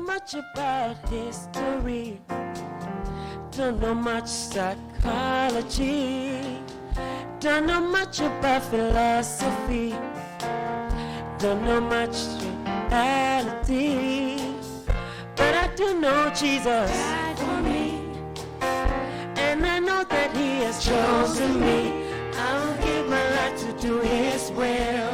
much about history. Don't know much psychology. Don't know much about philosophy. Don't know much reality. But I do know Jesus died for me. And I know that He has chosen me. I will give my life to do His will.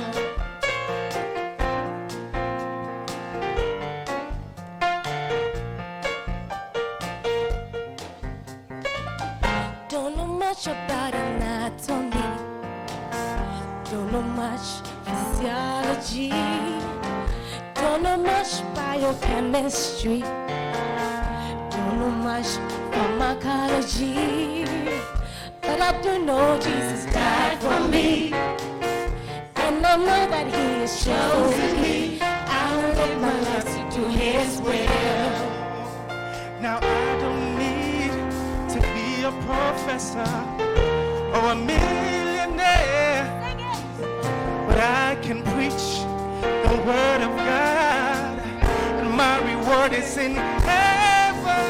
Don't know much about anatomy. Don't know much physiology. Don't know much biochemistry. Don't know much pharmacology. But I do know Jesus died for me. And I know that He has chosen me. I will live my life to do His will. Now I don't need to be a professor or a millionaire, but I can preach the word of God, and my reward is in heaven.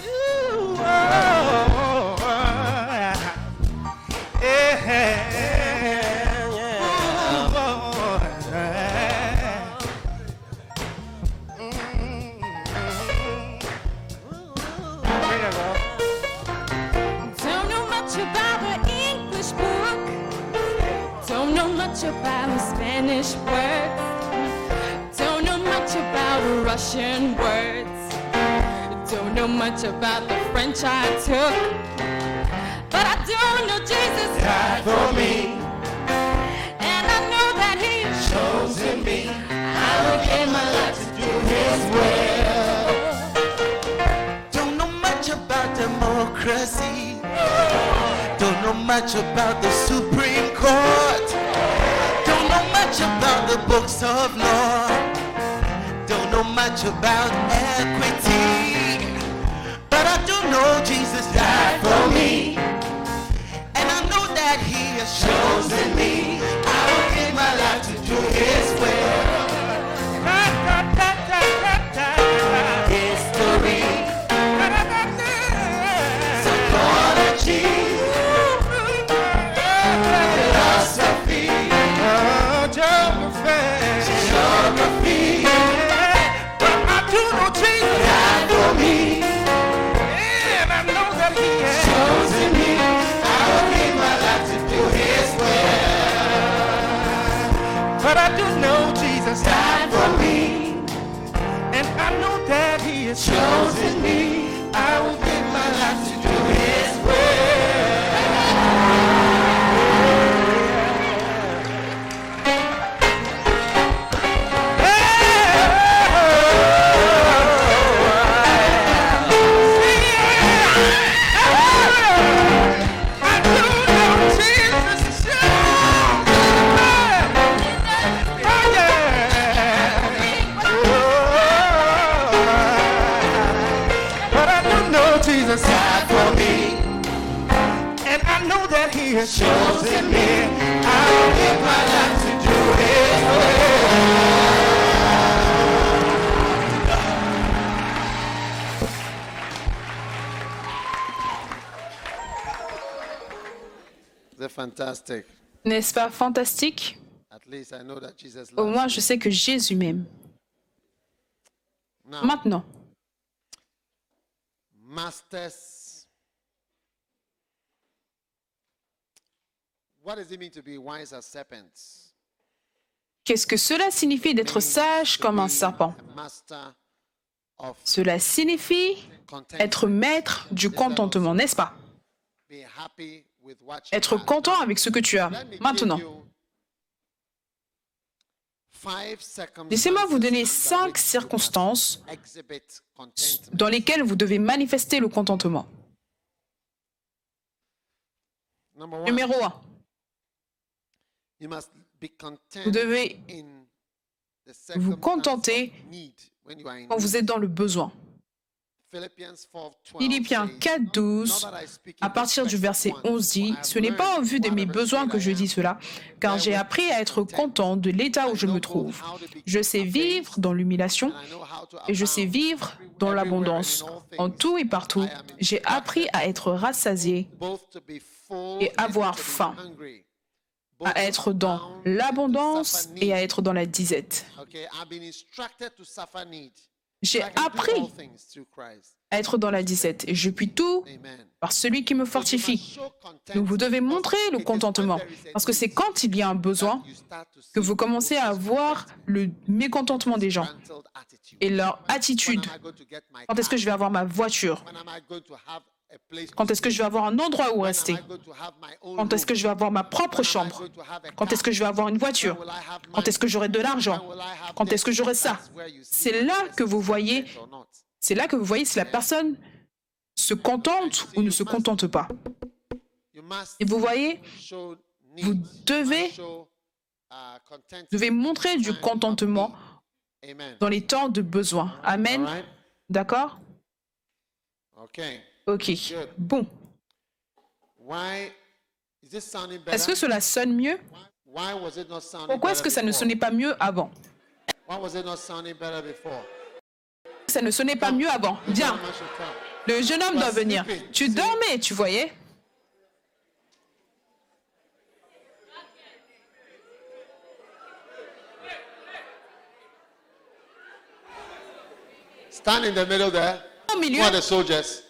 Ooh, oh, yeah. About Spanish words, don't know much about Russian words, don't know much about the French I took, but I do know Jesus died for me, and I know that He has chosen me. I will give my life to do His will. Don't know much about democracy, don't know much about the Supreme Court, about the books of law, don't know much about equity, but I do know Jesus died for me, and I know that He has chosen me. I will give my life to do His will. History, psychology, philosophy, geography, but I do know Jesus died for me, and I know that He has chosen me. I will give my life to do His will, but I do know Jesus died for me, and I know that He has chosen me. I will give my life to do His will. Jesus died for me, and I know that He has chosen me. I will give my life to do His will. They're fantastic. N'est-ce pas fantastique? At least I know that Jesus Au loves moins, me. je sais que Jésus m'aime. Now, Maintenant, masters, what does it mean to be wise as serpents? qu'est-ce que cela signifie d'être sage comme un serpent? A master of Cela signifie contentment. être maître du contentement, n'est-ce pas? Be happy with what you Être have. content avec ce que tu as. Let me give Maintenant, you 5 circumstances laissez-moi vous donner under 5 which you circonstances must exhibit contentment. dans lesquelles vous devez manifester le contentement. Number one, Numéro 1, you must be content vous devez in the vous circumstance contenter of need, when you are in quand need. vous êtes dans le besoin. Philippiens 4, 12, à partir du verset 11 dit « Ce n'est pas en vue de mes besoins que je dis cela, car j'ai appris à être content de l'état où je me trouve. Je sais vivre dans l'humiliation et je sais vivre dans l'abondance. En tout et partout, j'ai appris à être rassasié et avoir faim, à être dans l'abondance et à être dans la disette. J'ai appris à être dans la disette et je puis tout par celui qui me fortifie. Donc vous devez montrer le contentement parce que c'est quand il y a un besoin que vous commencez à voir le mécontentement des gens et leur attitude. Quand est-ce que je vais avoir ma voiture? Quand est-ce que je vais avoir un endroit où rester? Quand est-ce que je vais avoir ma propre chambre? Quand est-ce que je vais avoir une voiture? Quand est-ce que j'aurai de l'argent? Quand est-ce que j'aurai ça? C'est là que vous voyez, si la personne se contente ou ne se contente pas. Et vous voyez, vous devez montrer du contentement dans les temps de besoin. Amen. D'accord? Ok, bon. Est-ce que cela sonne mieux? Pourquoi est-ce que ça ne sonnait pas mieux avant? Ça ne sonnait pas mieux avant. Bien. Le jeune homme doit venir. Tu dormais, tu voyais? Stand in the middle there. Au milieu. Who are the soldiers?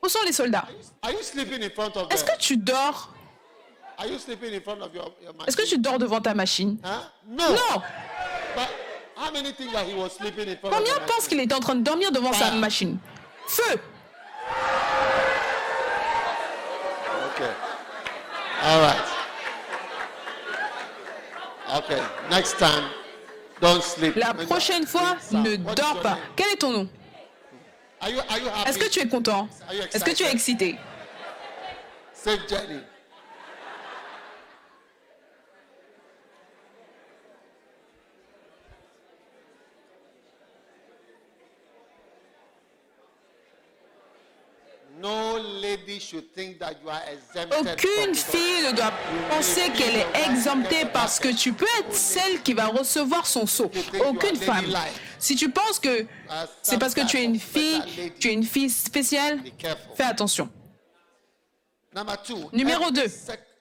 Où sont les soldats? Are you sleeping in front of Est-ce them? que tu dors? Are you sleeping in front of your machine? Est-ce que tu dors devant ta machine? Huh? No. Non. But how many think that he was sleeping in front of Combien the pensent qu'il est en train de dormir devant sa machine? Feu. Okay. All right. Okay. Next time, don't sleep. La prochaine fois, ne dors pas. Quel est ton nom? Are you happy? Est-ce que tu es content? Est-ce que tu es excité? Safe journey. No lady should think that you are exempted Aucune from fille ne doit penser qu'elle est exemptée parce que tu peux être celle qui va recevoir son sceau. Aucune femme. Si tu penses que c'est parce que tu es une fille spéciale, fais attention. Number two, Numéro 2.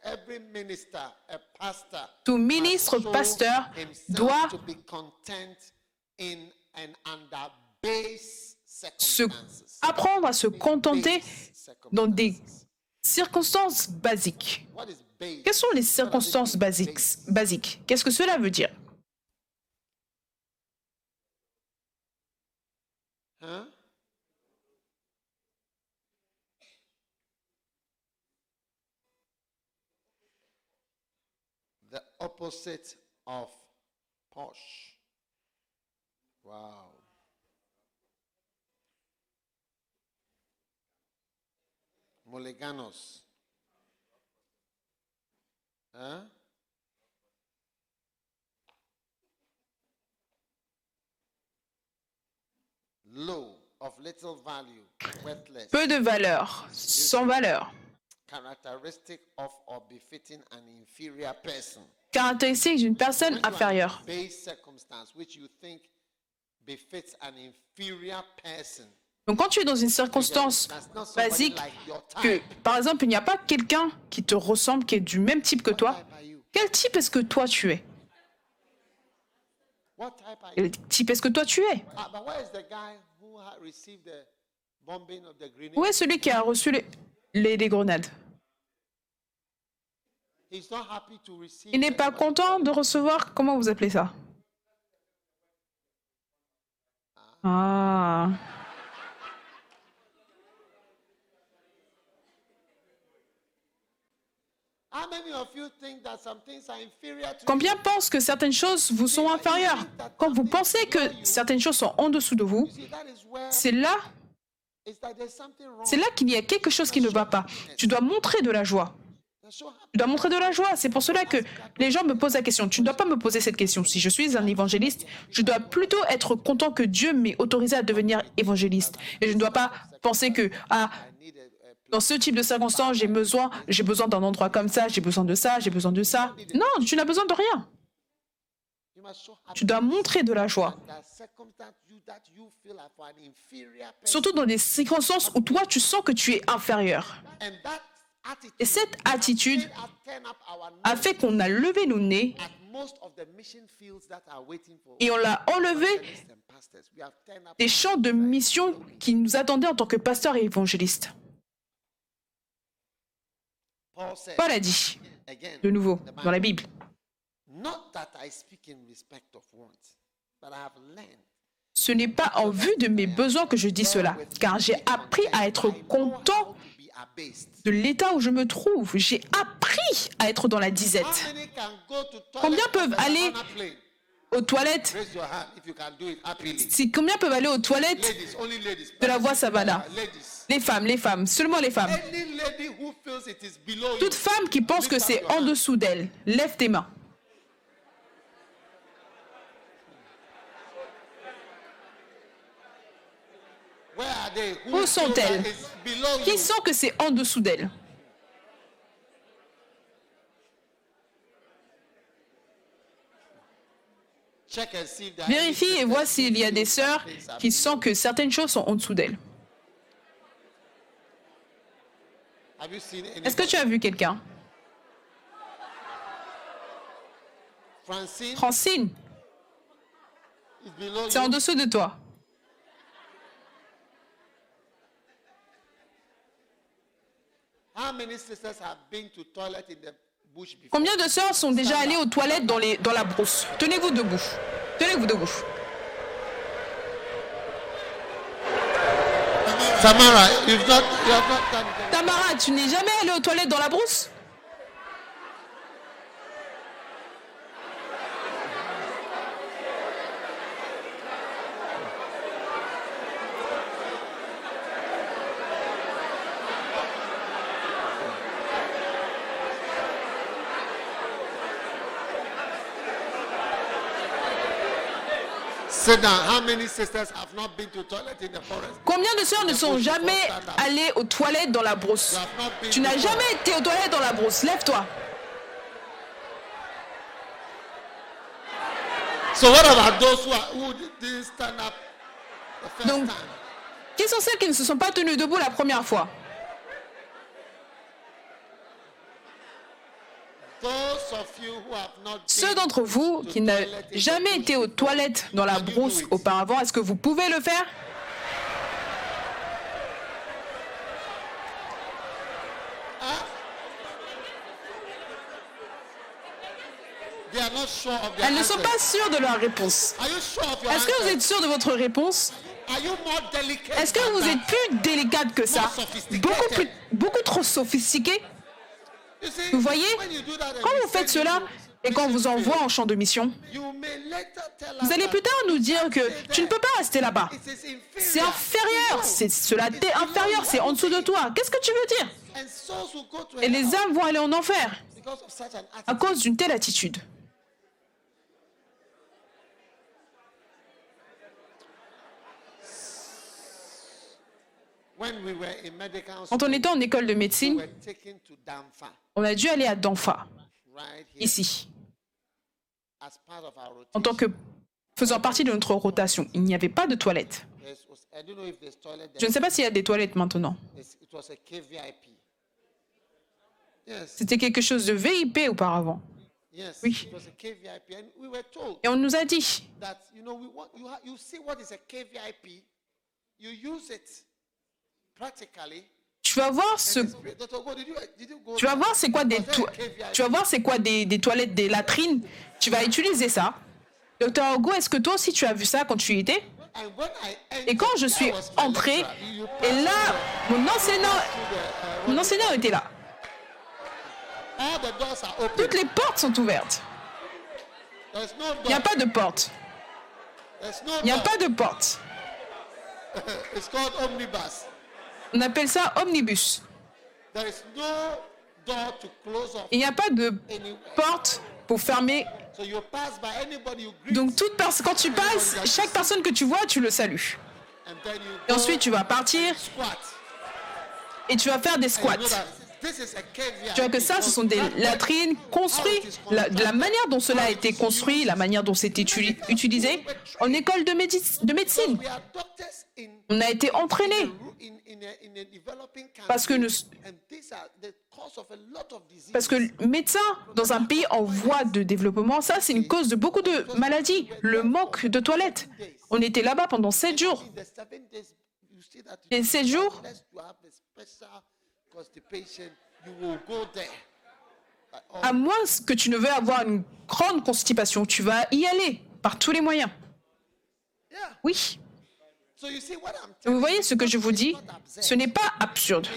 every minister, a pastor, Tout ministre, must show pasteur himself doit to be content in and under base se circumstances. apprendre à se contenter dans des circonstances basiques. What is base? Quelles sont les circonstances basiques? Qu'est-ce que cela veut dire? Huh? The opposite of posh. Wow. Moleganos. Huh? Low, of little value, worthless. Peu de valeur, sans valeur. Characteristic of or befitting an inferior person. Caractéristique d'une personne inférieure. Base circumstance which you think befits an inferior person. Donc quand tu es dans une circonstance basique, que par exemple il n'y a pas quelqu'un qui te ressemble, qui est du même type que toi, quel type est-ce que toi tu es? What type are you? Quel type est-ce que toi tu es? But where is the guy who received the bombing of the grenade? Où est celui qui a reçu les grenades? He's not happy to receive. Il n'est pas content de recevoir, comment vous appelez ça? Ah. How many of you think that some things are inferior to Combien pensent que certaines choses vous sont inférieures? Quand vous pensez que certaines choses sont en dessous de vous, you? See, that is where c'est là it's that there's something wrong. qu'il y a quelque chose qui ne va pas. Tu dois montrer de la joie. Tu dois montrer de la joie. C'est pour cela que les gens me posent la question. Tu ne dois pas me poser cette question. Si je suis un évangéliste, je dois plutôt être content que Dieu m'ait autorisé à devenir évangéliste. Et je ne dois pas penser que, dans ce type de circonstances, j'ai besoin d'un endroit comme ça, j'ai besoin de ça, j'ai besoin de ça. Non, tu n'as besoin de rien. Tu dois montrer de la joie. Surtout dans des circonstances où toi, tu sens que tu es inférieur. Et cette attitude a fait qu'on a levé nos nez et on l'a enlevé des champs de mission qui nous attendaient en tant que pasteurs et évangélistes. Paul a dit, de nouveau, dans la Bible, ce n'est pas en vue de mes besoins que je dis cela, car j'ai appris à être content de l'état où je me trouve. J'ai appris à être dans la disette. Combien peuvent aller aux toilettes? Combien peuvent aller aux toilettes de la voie Savannah? Les femmes, seulement les femmes. Toute femme qui pense que c'est en dessous d'elle, lève tes mains. Où sont-elles? Qui sent que c'est en dessous d'elles? Vérifie et vois s'il y a des sœurs qui sentent que certaines choses sont en dessous d'elles. Est-ce que tu as vu quelqu'un? Francine, c'est en dessous de toi. Combien de sœurs sont déjà allées aux toilettes dans la brousse? Tenez-vous debout. Tenez-vous debout. Tamara, tu n'es jamais allée aux toilettes dans la brousse? Combien de sœurs ne sont jamais allées aux toilettes dans la brousse? Tu n'as jamais été aux toilettes dans la brousse. Lève-toi. Donc, qui sont celles qui ne se sont pas tenues debout la première fois? Ceux d'entre vous qui n'ont jamais été aux toilettes dans la brousse auparavant, est-ce que vous pouvez le faire? Elles ne sont pas sûres de leur réponse. Est-ce que vous êtes sûr de votre réponse? Est-ce que vous êtes plus délicate que ça? Beaucoup trop sophistiqué? Vous voyez, quand vous faites cela et qu'on vous envoie en champ de mission, vous allez plus tard nous dire que tu ne peux pas rester là-bas. C'est inférieur, cela t'est inférieur, c'est en dessous de toi. Qu'est-ce que tu veux dire? Et les âmes vont aller en enfer à cause d'une telle attitude. Quand on était en école de médecine, on a dû aller à Danfa, ici, en tant que faisant partie de notre rotation. Il n'y avait pas de toilettes. Je ne sais pas s'il y a des toilettes maintenant. C'était quelque chose de VIP auparavant. Oui. Et on nous a dit, tu vas voir c'est quoi des toilettes, des latrines. Tu vas utiliser ça. Dr. Ogo, est-ce que toi aussi tu as vu ça quand tu y étais? Et quand je suis entrée, et là, mon enseignant était là. Toutes les portes sont ouvertes. Il n'y a pas de porte. Il n'y a pas de porte. On appelle ça omnibus. Il n'y a pas de porte pour fermer. Donc, quand tu passes, chaque personne que tu vois, tu le salues. Et ensuite, tu vas partir et tu vas faire des squats. Tu vois que ça, ce sont des latrines construites. La manière dont cela a été construit, la manière dont c'était utilisé en école de médecine. On a été entraînés parce que médecins dans un pays en voie de développement, ça c'est une cause de beaucoup de maladies, le manque de toilettes. On était là-bas pendant 7 jours. Et 7 jours, à moins que tu ne veuilles avoir une grande constipation, tu vas y aller par tous les moyens. Oui. Vous voyez ce que je vous dis? Ce n'est pas absurde.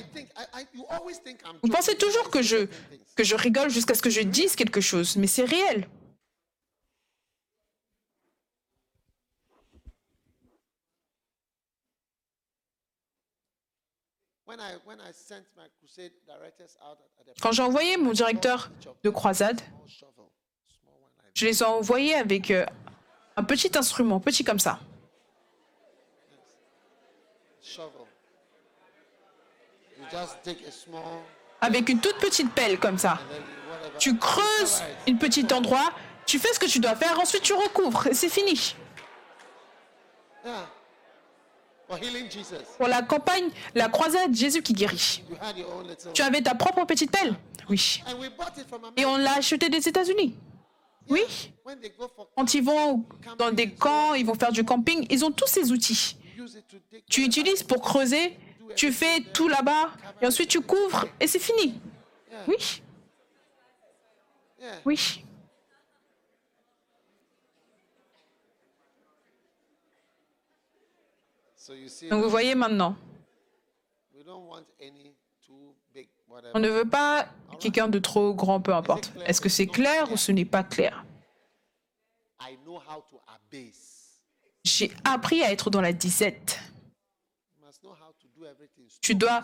Vous pensez toujours que je rigole jusqu'à ce que je dise quelque chose, mais c'est réel. Quand j'ai envoyé mon directeur de croisade, je les ai envoyés avec un petit instrument, petit comme ça. Avec une toute petite pelle comme ça. Tu creuses un petit endroit, tu fais ce que tu dois faire, ensuite tu recouvres et c'est fini. Pour la campagne, la croisade, Jésus qui guérit. Tu avais ta propre petite pelle? Oui. Et on l'a acheté des États-Unis? Oui. Quand ils vont dans des camps, ils vont faire du camping, ils ont tous ces outils. Tu utilises pour creuser, tu fais tout là-bas, et ensuite tu couvres, et c'est fini. Oui. Oui. Donc vous voyez maintenant, on ne veut pas quelqu'un de trop grand, peu importe. Est-ce que c'est clair ou ce n'est pas clair? J'ai appris à être dans la disette. Tu dois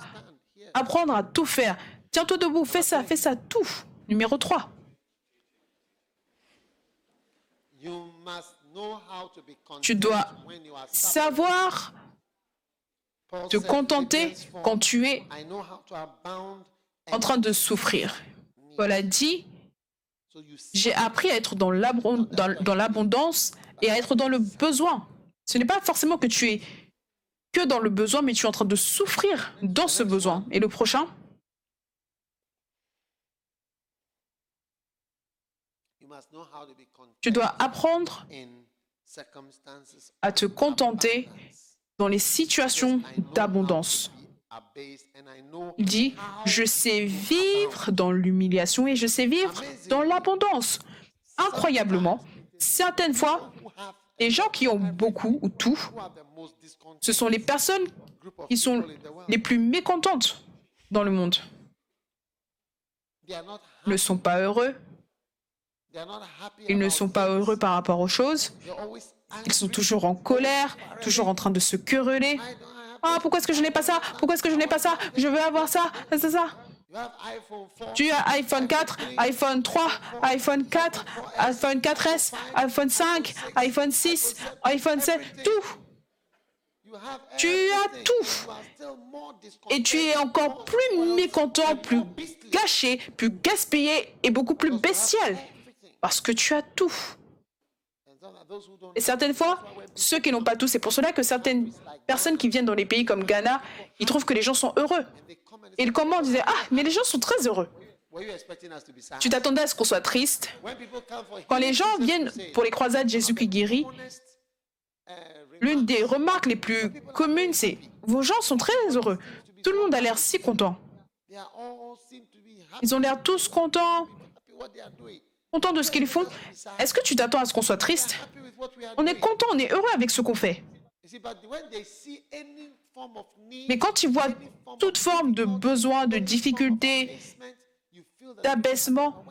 apprendre à tout faire. Tiens-toi debout, fais ça, tout. Numéro 3. Tu dois savoir te contenter quand tu es en train de souffrir. Paul a dit, j'ai appris à être dans l'abondance et à être dans le besoin. Ce n'est pas forcément que tu es que dans le besoin, mais tu es en train de souffrir dans ce besoin. Et le prochain? Tu dois apprendre à te contenter dans les situations d'abondance. Il dit, je sais vivre dans l'humiliation et je sais vivre dans l'abondance. Incroyablement, certaines fois, les gens qui ont beaucoup ou tout, ce sont les personnes qui sont les plus mécontentes dans le monde. Ils ne sont pas heureux. Ils ne sont pas heureux par rapport aux choses. Ils sont toujours en colère, toujours en train de se quereller. Ah, pourquoi est-ce que je n'ai pas ça? Pourquoi est-ce que je n'ai pas ça? Je veux avoir ça, ça. Tu as iPhone 4, iPhone 3, iPhone 4, iPhone 4S, iPhone 5, iPhone 6, iPhone 7, tout. Tu as tout. Et tu es encore plus mécontent, plus gâché, plus gaspillé et beaucoup plus bestial. Parce que tu as tout. Et certaines fois, ceux qui n'ont pas tout, c'est pour cela que certaines personnes qui viennent dans les pays comme Ghana, ils trouvent que les gens sont heureux. Et ils commencent, ils disent, ah, mais les gens sont très heureux. Tu t'attendais à ce qu'on soit triste. Quand les gens viennent pour les croisades Jésus qui guérit, l'une des remarques les plus communes, c'est « Vos gens sont très heureux. Tout le monde a l'air si content. Ils ont l'air tous contents de ce qu'ils font. Est-ce que tu t'attends à ce qu'on soit triste? On est content, on est heureux avec ce qu'on fait. Mais quand tu vois toute forme de besoin, de difficulté, d'abaissement,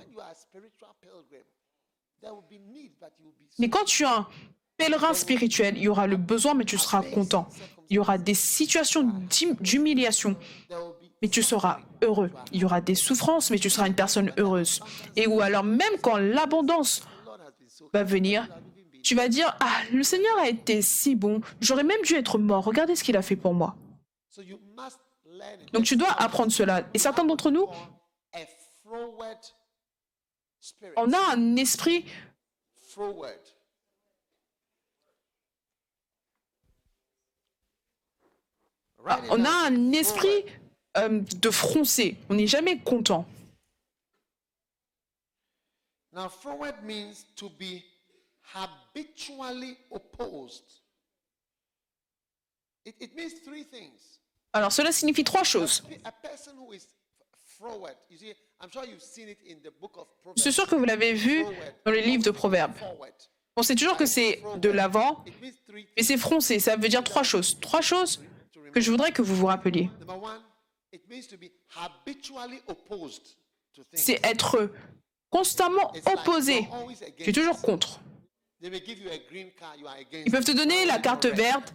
mais quand tu es un pèlerin spirituel, il y aura le besoin, mais tu seras content. Il y aura des situations d'humiliation. mais tu seras heureux. Il y aura des souffrances, mais tu seras une personne heureuse. Et ou alors même quand l'abondance va venir, tu vas dire, ah, le Seigneur a été si bon, j'aurais même dû être mort, regardez ce qu'il a fait pour moi. Donc tu dois apprendre cela. Et certains d'entre nous, on a un esprit de froncer. On n'est jamais content. Now, forward means to be habitually opposed. It means three things. Alors, cela signifie trois choses. Je suis sûr que vous l'avez vu dans les livres de Proverbes. On sait toujours que c'est de l'avant, mais c'est froncé. Ça veut dire trois choses. Trois choses que je voudrais que vous vous rappeliez. C'est être constamment opposé. Tu es toujours contre. Ils peuvent te donner la carte verte.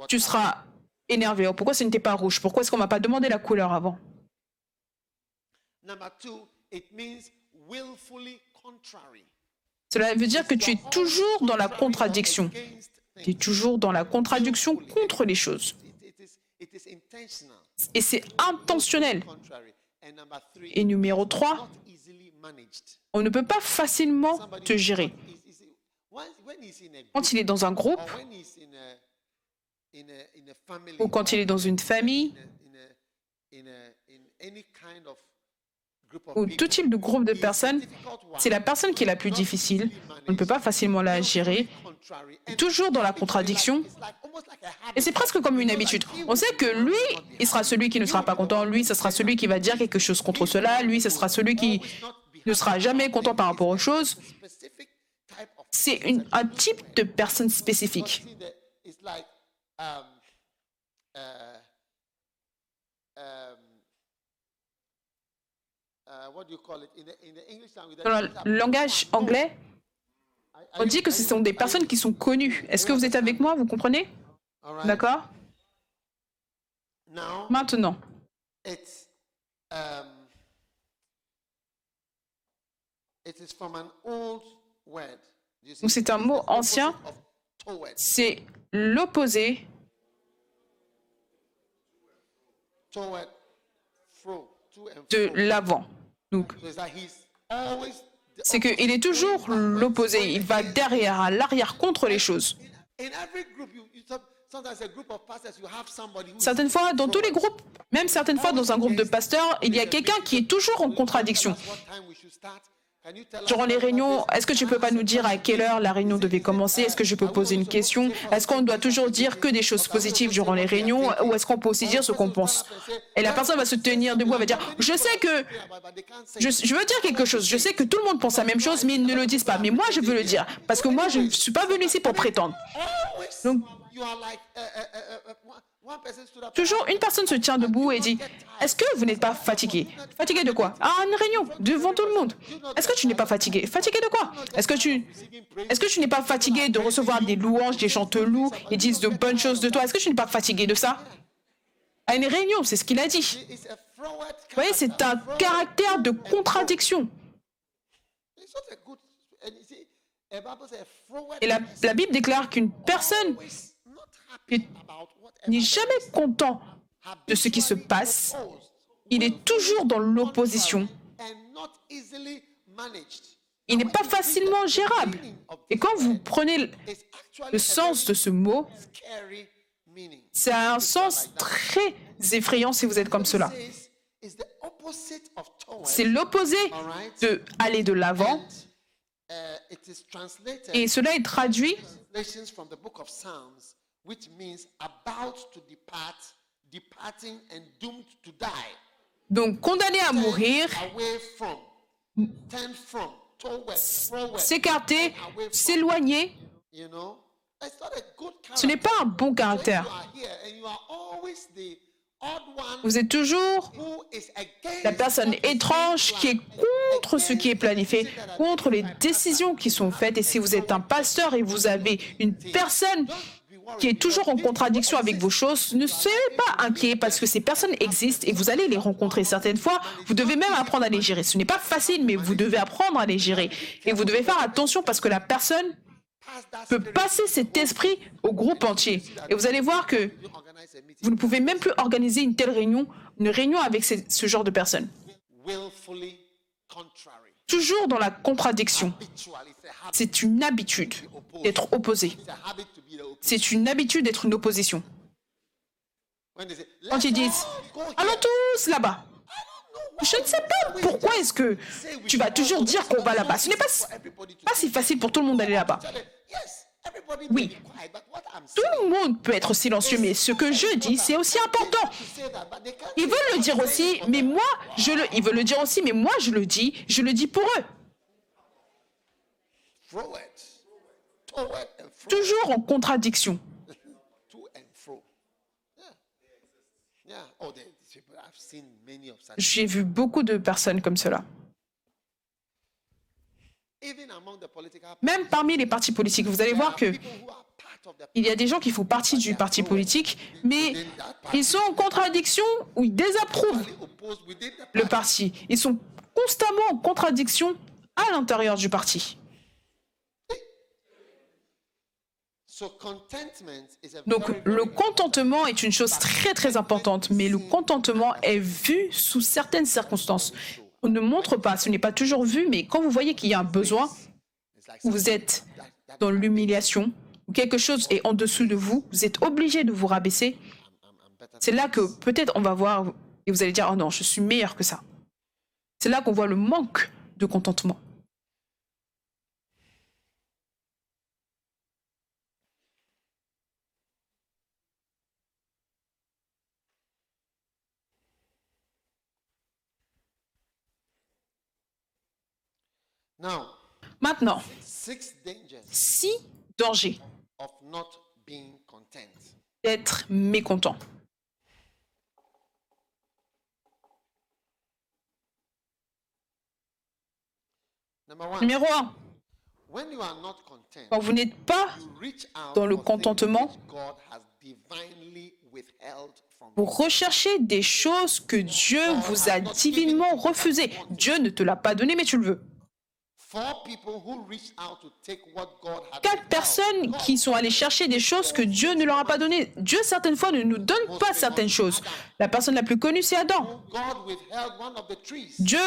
Tu seras énervé. Oh, pourquoi ce n'était pas rouge? Pourquoi est-ce qu'on ne m'a pas demandé la couleur avant? Cela veut dire que tu es toujours dans la contradiction. Tu es toujours dans la contradiction contre les choses. Et c'est intentionnel. Et numéro 3, on ne peut pas facilement te gérer. Quand il est dans un groupe, ou quand il est dans une famille, ou tout type de groupe de personnes, c'est la personne qui est la plus difficile. On ne peut pas facilement la gérer. Toujours dans la contradiction. Et c'est presque comme une habitude. On sait que lui, il sera celui qui ne sera pas content. Lui, ce sera celui qui va dire quelque chose contre cela. Lui, ce sera celui qui ne sera jamais content par rapport aux choses. C'est un type de personne spécifique. Dans le langage anglais, on dit que ce sont des personnes qui sont connues. Est-ce que vous êtes avec moi? Vous comprenez? D'accord? Maintenant, donc c'est un mot ancien, c'est l'opposé de l'avant. Donc, c'est qu'il est toujours l'opposé. Il va derrière, à l'arrière, contre les choses. Certaines fois, dans tous les groupes, même certaines fois dans un groupe de pasteurs, il y a quelqu'un qui est toujours en contradiction. Durant les réunions, est-ce que tu ne peux pas nous dire à quelle heure la réunion devait commencer? Est-ce que je peux poser une question? Est-ce qu'on doit toujours dire que des choses positives durant les réunions ou est-ce qu'on peut aussi dire ce qu'on pense? Et la personne va se tenir debout, elle va dire « Je sais que... Je veux dire quelque chose. Je sais que tout le monde pense la même chose, mais ils ne le disent pas. Mais moi, je veux le dire. Parce que moi, je ne suis pas venu ici pour prétendre. » Donc, toujours, une personne se tient debout et dit « Est-ce que vous n'êtes pas fatigué? Fatigué de quoi? À une réunion, devant tout le monde. Est-ce que tu n'es pas fatigué? Fatigué de quoi? Est-ce que tu n'es pas fatigué de recevoir des louanges, des gens te louent et disent de bonnes choses de toi? Est-ce que tu n'es pas fatigué de ça? À une réunion, c'est ce qu'il a dit. Vous voyez, c'est un caractère de contradiction. Et la Bible déclare qu'une personne n'est jamais content de ce qui se passe. Il est toujours dans l'opposition. Il n'est pas facilement gérable. Et quand vous prenez le sens de ce mot, c'est un sens très effrayant si vous êtes comme cela. C'est l'opposé d'aller de l'avant. Et cela est traduit donc condamné à mourir, s'écarter, s'éloigner. Ce n'est pas un bon caractère. Vous êtes toujours la personne étrange qui est contre ce qui est planifié, contre les décisions qui sont faites. Et si vous êtes un pasteur et vous avez une personne qui est toujours en contradiction avec vos choses, ne soyez pas inquiets parce que ces personnes existent et vous allez les rencontrer. Certaines fois, vous devez même apprendre à les gérer. Ce n'est pas facile, mais vous devez apprendre à les gérer. Et vous devez faire attention parce que la personne peut passer cet esprit au groupe entier. Et vous allez voir que vous ne pouvez même plus organiser une telle réunion, une réunion avec ce genre de personnes. Toujours dans la contradiction. C'est une habitude d'être opposé. C'est une habitude d'être une opposition. Quand ils disent « Allons tous là-bas », je ne sais pas pourquoi est-ce que tu vas toujours dire qu'on va là-bas. Ce n'est pas si facile pour tout le monde d'aller là-bas. Oui, tout le monde peut être silencieux, mais ce que je dis, c'est aussi important. Ils veulent le dire aussi, mais moi, ils veulent le dire aussi, mais moi, je le dis pour eux. Toujours en contradiction. J'ai vu beaucoup de personnes comme cela. Même parmi les partis politiques, vous allez voir que il y a des gens qui font partie du parti politique, mais ils sont en contradiction ou ils désapprouvent le parti. Ils sont constamment en contradiction à l'intérieur du parti. Donc, le contentement est une chose très très importante, mais le contentement est vu sous certaines circonstances. On ne montre pas, ce n'est pas toujours vu, mais quand vous voyez qu'il y a un besoin, vous êtes dans l'humiliation, ou quelque chose est en dessous de vous, vous êtes obligé de vous rabaisser. C'est là que peut-être on va voir et vous allez dire « Oh non, je suis meilleur que ça ». C'est là qu'on voit le manque de contentement. Maintenant, 6 dangers d'être mécontent. Numéro 1, quand vous n'êtes pas dans le contentement, vous recherchez des choses que Dieu vous a divinement refusées. Dieu ne te l'a pas donné, mais tu le veux. 4 personnes qui sont allées chercher des choses que Dieu ne leur a pas données. Dieu, certaines fois, ne nous donne pas certaines choses. La personne la plus connue, c'est Adam. Dieu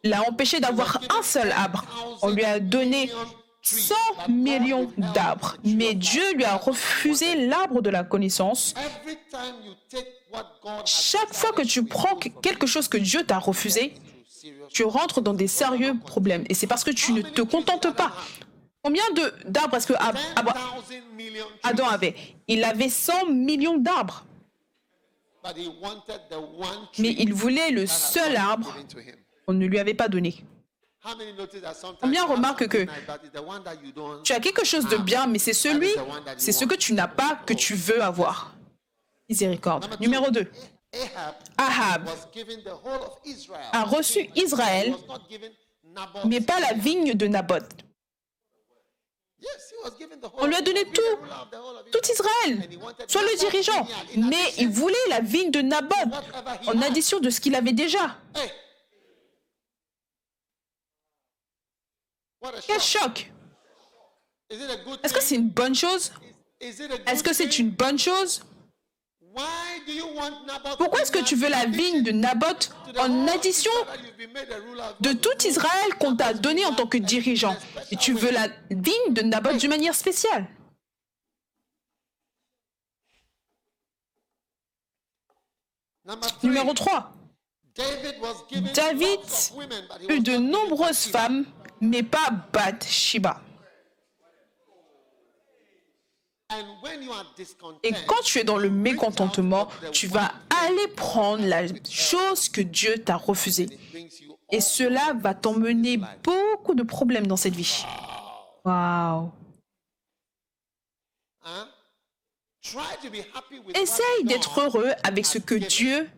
l'a empêché d'avoir un seul arbre. On lui a donné 100 millions d'arbres. Mais Dieu lui a refusé l'arbre de la connaissance. Chaque fois que tu prends quelque chose que Dieu t'a refusé, tu rentres dans des sérieux problèmes. Et c'est parce que tu ne te contentes pas. Combien d'arbres est-ce que Adam avait? Il avait 100 millions d'arbres. Mais il voulait le seul arbre qu'on ne lui avait pas donné. Combien remarquent que tu as quelque chose de bien, mais c'est ce que tu n'as pas que tu veux avoir. Miséricorde. Numéro 2. Ahab a reçu Israël, mais pas la vigne de Naboth. On lui a donné tout Israël, soit le dirigeant, mais il voulait la vigne de Naboth en addition de ce qu'il avait déjà. Quel choc! Est-ce que c'est une bonne chose? Est-ce que c'est une bonne chose? Pourquoi est-ce que tu veux la vigne de Naboth en addition de tout Israël qu'on t'a donné en tant que dirigeant? Et tu veux la vigne de Naboth d'une manière spéciale? Numéro 3. David eut de nombreuses femmes, mais pas Bathsheba. Et quand tu es dans le mécontentement, tu vas aller prendre la chose que Dieu t'a refusée. Et cela va t'emmener beaucoup de problèmes dans cette vie. Waouh! Essaye d'être heureux avec ce que Dieu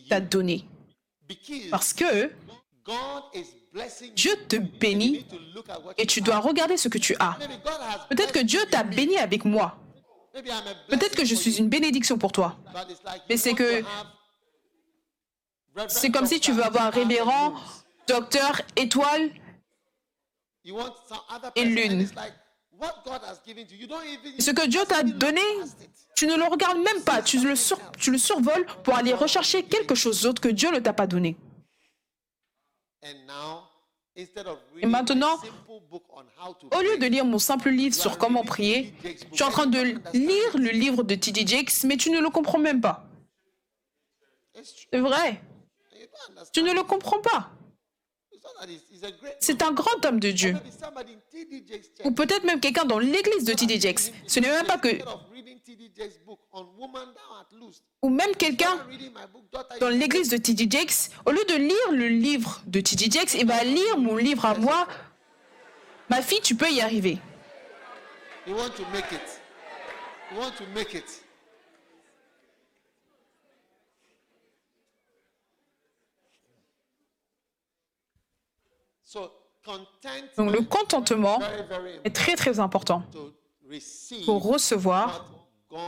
t'a donné. Parce que Dieu te bénit et tu dois regarder ce que tu as. Peut-être que Dieu t'a béni avec moi. Peut-être que je suis une bénédiction pour toi. Mais c'est comme si tu veux avoir un révérend, docteur, étoile et lune. Ce que Dieu t'a donné, tu ne le regardes même pas, tu le survoles pour aller rechercher quelque chose d'autre que Dieu ne t'a pas donné. Et maintenant, au lieu de lire mon simple livre sur comment prier, tu es en train de lire le livre de T.D. Jakes, mais tu ne le comprends même pas. C'est vrai. Tu ne le comprends pas. C'est un grand homme de Dieu. Ou peut-être même quelqu'un dans l'église de T.D. Jakes. Ce n'est même pas que... Ou même quelqu'un dans l'église de T.D. Jakes, au lieu de lire le livre de T.D. Jakes, il va lire mon livre à moi. Ma fille, tu peux y arriver. Donc le contentement est très très important pour recevoir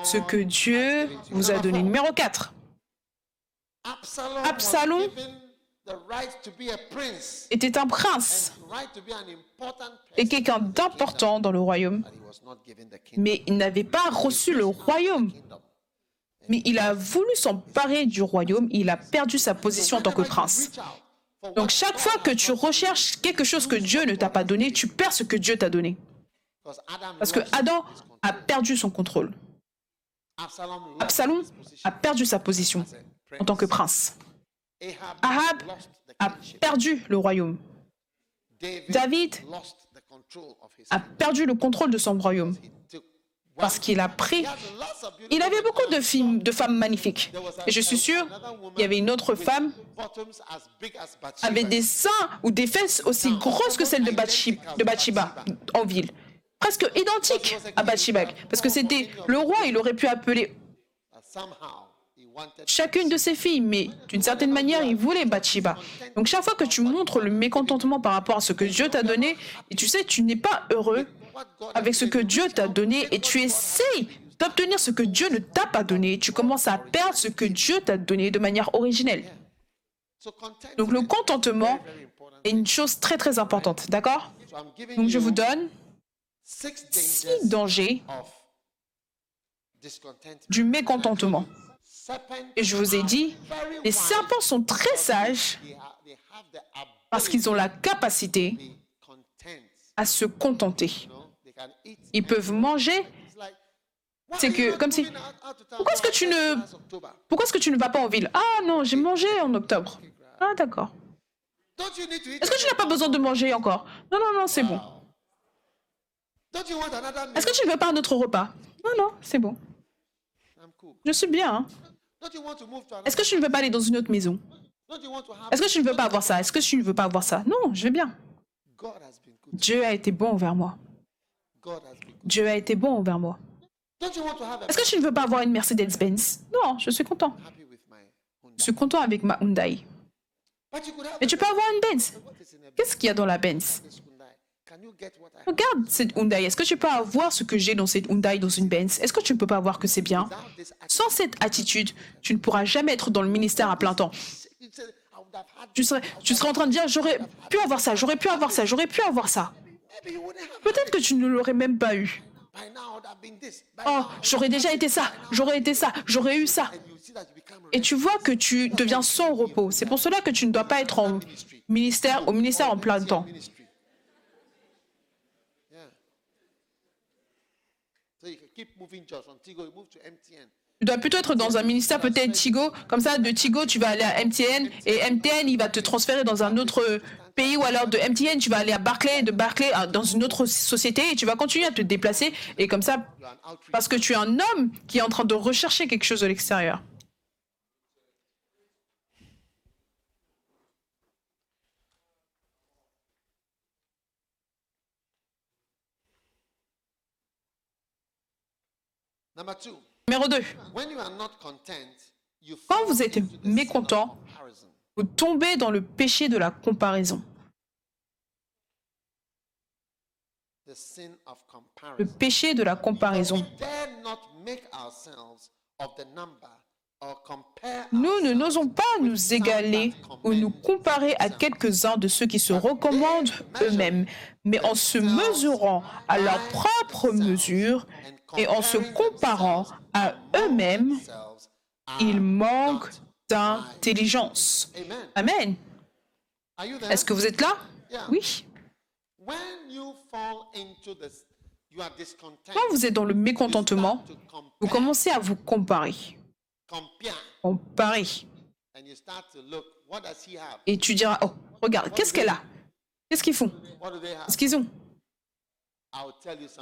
ce que Dieu vous a donné. Numéro 4. Absalom était un prince et quelqu'un d'important dans le royaume, mais il n'avait pas reçu le royaume. Mais il a voulu s'emparer du royaume, il a perdu sa position en tant que prince. Donc chaque fois que tu recherches quelque chose que Dieu ne t'a pas donné, tu perds ce que Dieu t'a donné. Parce que Adam a perdu son contrôle. Absalom a perdu sa position en tant que prince. Ahab a perdu le royaume. David a perdu le contrôle de son royaume parce qu'il a pris... Il avait beaucoup de femmes magnifiques. Et je suis sûre, il y avait une autre femme avec des seins ou des fesses aussi grosses que celles de Bathsheba en ville. Presque identiques à Bathsheba. Parce que c'était le roi, il aurait pu appeler chacune de ses filles, mais d'une certaine manière, il voulait Bathsheba. Donc chaque fois que tu montres le mécontentement par rapport à ce que Dieu t'a donné, et tu sais, tu n'es pas heureux avec ce que Dieu t'a donné, et tu essayes d'obtenir ce que Dieu ne t'a pas donné, tu commences à perdre ce que Dieu t'a donné de manière originelle. Donc le contentement est une chose très très importante, d'accord? Donc je vous donne 6 dangers du mécontentement. Et je vous ai dit, les serpents sont très sages parce qu'ils ont la capacité à se contenter. Ils peuvent manger. C'est que, comme si... Pourquoi est-ce que tu ne vas pas en ville? Ah non, j'ai mangé en octobre. Ah d'accord. Est-ce que tu n'as pas besoin de manger encore? Non, non, non, c'est bon. Est-ce que tu ne veux pas un autre repas? Non, non, c'est bon. Je suis bien. Hein? Est-ce que tu ne veux pas aller dans une autre maison? Est-ce que tu ne veux pas avoir ça? Est-ce que tu ne veux pas avoir ça? Non, je vais bien. Dieu a été bon envers moi. Dieu a été bon envers moi. Est-ce que tu ne veux pas avoir une Mercedes-Benz? Non, je suis content. Je suis content avec ma Hyundai. Mais tu peux avoir une Benz. Qu'est-ce qu'il y a dans la Benz? Regarde cette Hyundai. Est-ce que tu peux avoir ce que j'ai dans cette Hyundai dans une Benz? Est-ce que tu ne peux pas voir que c'est bien? Sans cette attitude, tu ne pourras jamais être dans le ministère à plein temps. Tu serais en train de dire, j'aurais pu avoir ça, j'aurais pu avoir ça, j'aurais pu avoir ça. Peut-être que tu ne l'aurais même pas eu. Oh, j'aurais déjà été ça, j'aurais été ça, j'aurais eu ça. Et tu vois que tu deviens sans repos. C'est pour cela que tu ne dois pas être au ministère en plein temps. Tu dois plutôt être dans un ministère peut-être Tigo, comme ça de Tigo tu vas aller à MTN et MTN il va te transférer dans un autre pays ou alors de MTN tu vas aller à Barclay, de Barclay dans une autre société et tu vas continuer à te déplacer et comme ça parce que tu es un homme qui est en train de rechercher quelque chose de l'extérieur. Numéro 2. Quand vous êtes mécontent, Vous tombez dans le péché de la comparaison. Le péché de la comparaison. Nous n'osons pas nous égaler ou nous comparer à quelques-uns de ceux qui se recommandent eux-mêmes, mais en se mesurant à leur propre mesure et en se comparant à eux-mêmes, ils manquent d'intelligence. Amen. Est-ce que vous êtes là? Oui. Quand vous êtes dans le mécontentement, vous commencez à vous comparer. Comparer. Et tu diras, oh, regarde, qu'est-ce qu'elle a? Qu'est-ce qu'ils font? Qu'est-ce qu'ils ont?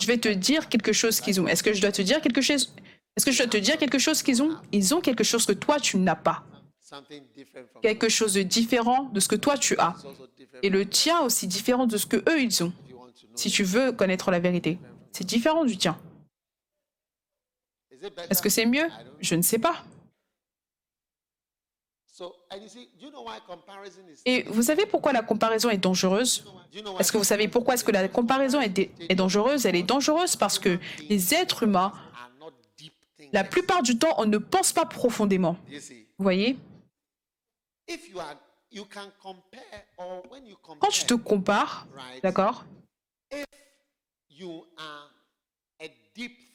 Je vais te dire quelque chose qu'ils ont. Est-ce que je dois te dire quelque chose? Est-ce que je dois te dire quelque chose qu'ils ont? Ils ont quelque chose que toi, tu n'as pas. Quelque chose de différent de ce que toi, tu as. Et le tien aussi différent de ce que eux, ils ont. Si tu veux connaître la vérité, c'est différent du tien. Est-ce que c'est mieux? Je ne sais pas. Et vous savez pourquoi la comparaison est dangereuse? Est-ce que vous savez pourquoi est-ce que la comparaison est dangereuse? Elle est dangereuse parce que les êtres humains, la plupart du temps, on ne pense pas profondément. Vous voyez? Quand tu te compares, d'accord?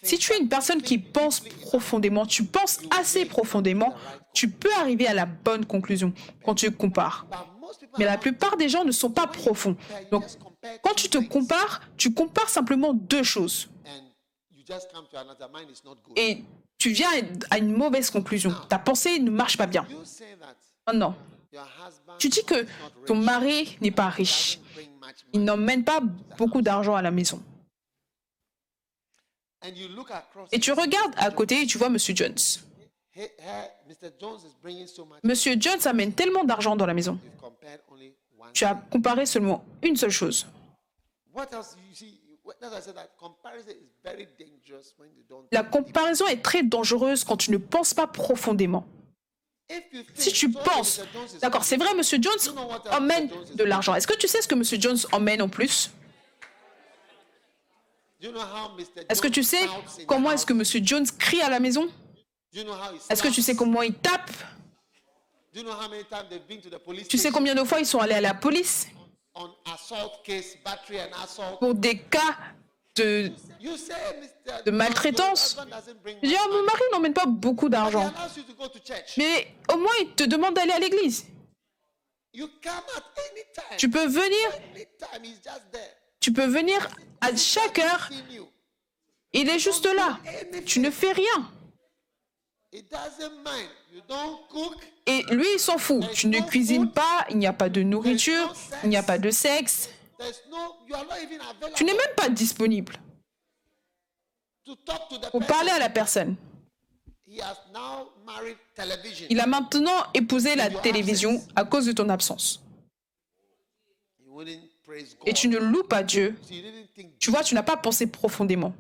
Si tu es une personne qui pense profondément, tu penses assez profondément, tu peux arriver à la bonne conclusion quand tu compares. Mais la plupart des gens ne sont pas profonds. Donc, quand tu compares simplement deux choses. Et tu viens à une mauvaise conclusion. Ta pensée ne marche pas bien. Oh non. Tu dis que ton mari n'est pas riche. Il n'emmène pas beaucoup d'argent à la maison. Et tu regardes à côté et tu vois M. Jones. M. Jones amène tellement d'argent dans la maison. Tu as comparé seulement une seule chose. La comparaison est très dangereuse quand tu ne penses pas profondément. Si tu penses, d'accord, c'est vrai, M. Jones emmène de l'argent. Est-ce que tu sais ce que M. Jones emmène en plus? Est-ce que tu sais comment est-ce que M. Jones crie à la maison? Est-ce que tu sais comment il tape? Tu sais combien de fois ils sont allés à la police pour des cas de maltraitance? Je dis, oh, mon mari n'emmène pas beaucoup d'argent. Mais au moins, il te demande d'aller à l'église. Tu peux venir à chaque heure. Il est juste là. Tu ne fais rien. Et lui, il s'en fout. Tu ne cuisines pas, il n'y a pas de nourriture, il n'y a pas de sexe. Tu n'es même pas disponible pour parler à la personne. Il a maintenant épousé la télévision à cause de ton absence. Et tu ne loues pas Dieu. Tu vois, tu n'as pas pensé profondément.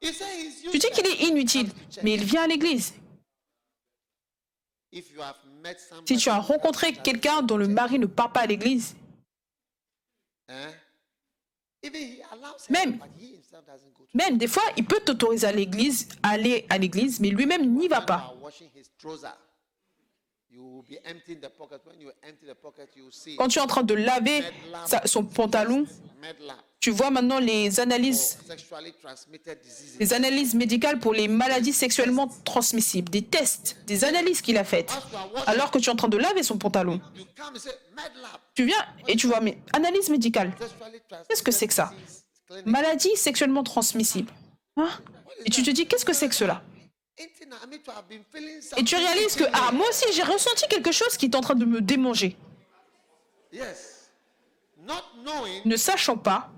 Tu dis qu'il est inutile, mais il vient à l'église. Si tu as rencontré quelqu'un dont le mari ne part pas à l'église, même des fois, il peut t'autoriser à aller à l'église, mais lui-même n'y va pas. Quand tu es en train de laver son pantalon, tu vois maintenant les analyses médicales pour les maladies sexuellement transmissibles, des tests, des analyses qu'il a faites, alors que tu es en train de laver son pantalon. Tu viens et tu vois, mais analyse médicale, qu'est-ce que c'est que ça? Maladie sexuellement transmissible. Hein? Et tu te dis, qu'est-ce que c'est que cela? Et tu réalises que, moi aussi, j'ai ressenti quelque chose qui est en train de me démanger. Ne sachant pas